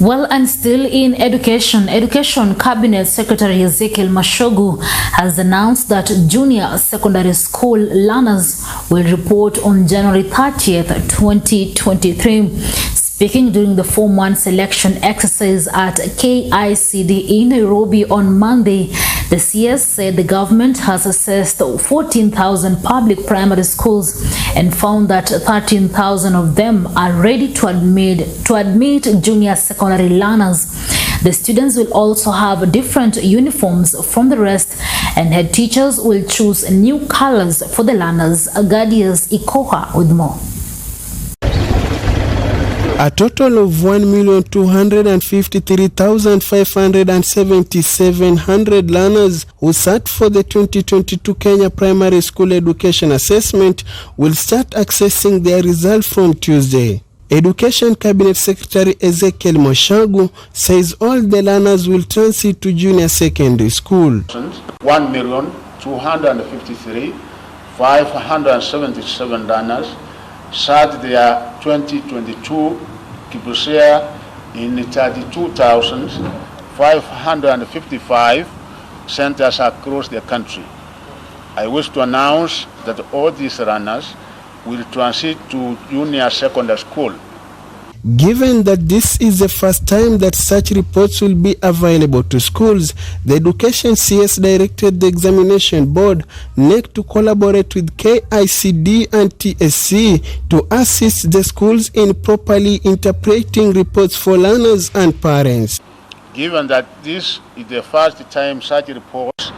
Well, and still in Education Cabinet Secretary Ezekiel Machogu has announced that junior secondary school learners will report on January 30th, 2023. Speaking during the form-1 selection exercise at KICD in Nairobi on Monday, the CS said the government has assessed 14,000 public primary schools and found that 13,000 of them are ready to admit junior secondary learners. The students will also have different uniforms from the rest, and head teachers will choose new colors for the learners. Agadias Ikoha with more. A total of 1,253,577 learners who sat for the 2022 Kenya Primary School Education Assessment will start accessing their results from Tuesday. Education Cabinet Secretary Ezekiel Machogu says all the learners will transit to junior secondary school. 1,253,577 learners sat their 2022 Kibusia in 32,555 centers across the country. I wish to announce that all these runners will transit to junior secondary school. Given that this is the first time that such reports will be available to schools, the Education CS directed the Examination Board, NEC, to collaborate with KICD and TSC to assist the schools in properly interpreting reports for learners and parents. Given that this is the first time such reports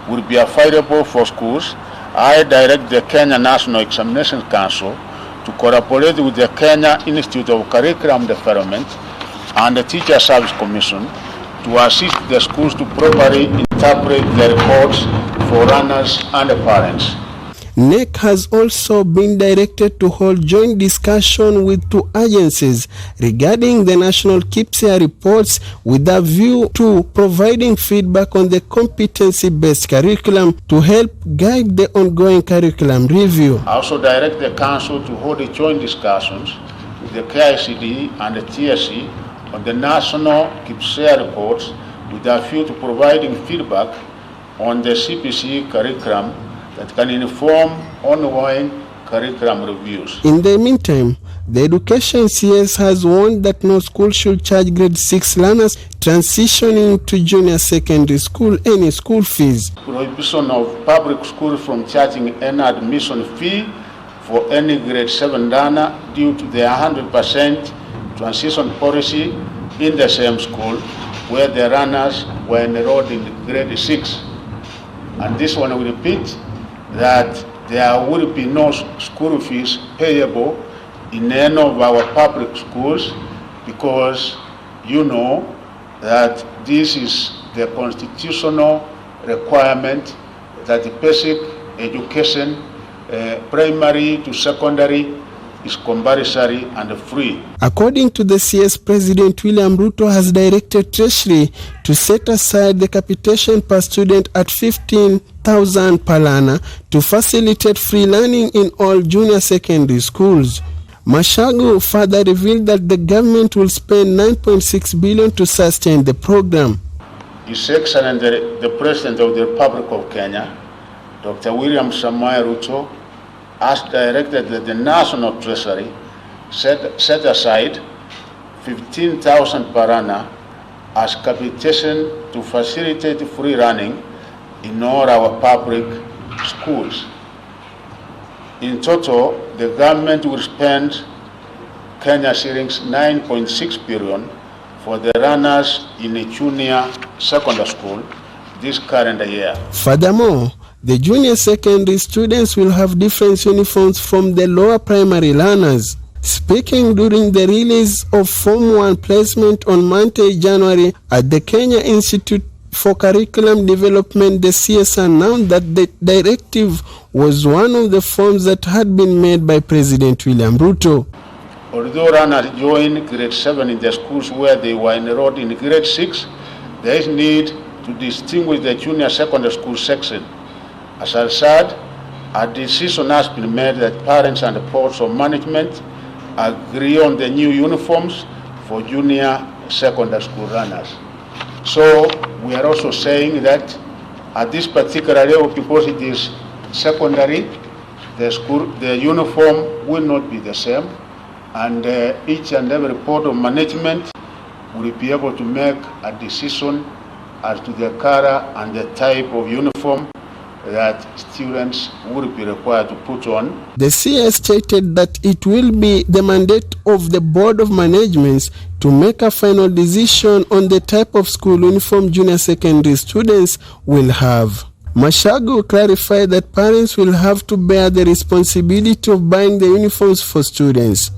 will be available for schools, I direct the Kenya National Examination Council to cooperate with the Kenya Institute of Curriculum Development and the Teacher Service Commission to assist the schools to properly interpret the reports for runners and the parents. NEC has also been directed to hold joint discussion with two agencies regarding the national KIPSEA reports with a view to providing feedback on the competency-based curriculum to help guide the ongoing curriculum review. I also direct the Council to hold joint discussions with the KICD and the TSC on the national KIPSEA reports with a view to providing feedback on the CPC curriculum that can inform ongoing curriculum reviews. In the meantime, the Education CS has warned that no school should charge grade 6 learners transitioning to junior secondary school any school fees. Prohibition of public schools from charging any admission fee for any grade 7 learner due to the 100% transition policy in the same school where the runners were enrolled in grade 6. And this one will repeat that there will be no school fees payable in any of our public schools, because you know that this is the constitutional requirement that the basic education, primary to secondary, is compulsory and free. According to the CS, President William Ruto has directed Treasury to set aside the capitation per student at 15,000 per learner to facilitate free learning in all junior secondary schools. Machogu further revealed that the government will spend 9.6 billion to sustain the program. His Excellency the President of the Republic of Kenya, Dr. William Samoei Ruto, has directed that the National Treasury set aside 15,000 per annum as capitation to facilitate free running in all our public schools. In total, the government will spend Kenya shillings 9.6 billion for the runners in a junior secondary school this current year. Furthermore, the junior secondary students will have different uniforms from the lower primary learners. Speaking during the release of Form 1 placement on Monday, January, at the Kenya Institute for Curriculum Development, the CS announced that the directive was one of the forms that had been made by President William Ruto. Although runners join grade 7 in the schools where they were enrolled in grade 6, there is need to distinguish the junior secondary school section. As I said, a decision has been made that parents and the boards of management agree on the new uniforms for junior secondary school runners. So we are also saying that at this particular level, because it is secondary, the uniform will not be the same, and each and every board of management will be able to make a decision as to the color and the type of uniform that students would be required to put on. The CS stated that it will be the mandate of the Board of Management to make a final decision on the type of school uniform junior secondary students will have. Machogu clarified that parents will have to bear the responsibility of buying the uniforms for students.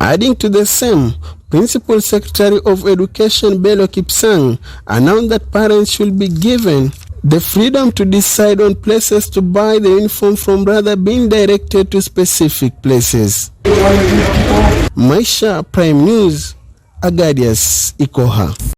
Adding to the same, Principal Secretary of Education Bello Kipsang announced that parents should be given the freedom to decide on places to buy the uniform from rather being directed to specific places. Maisha Prime News, Agadias Ikoha.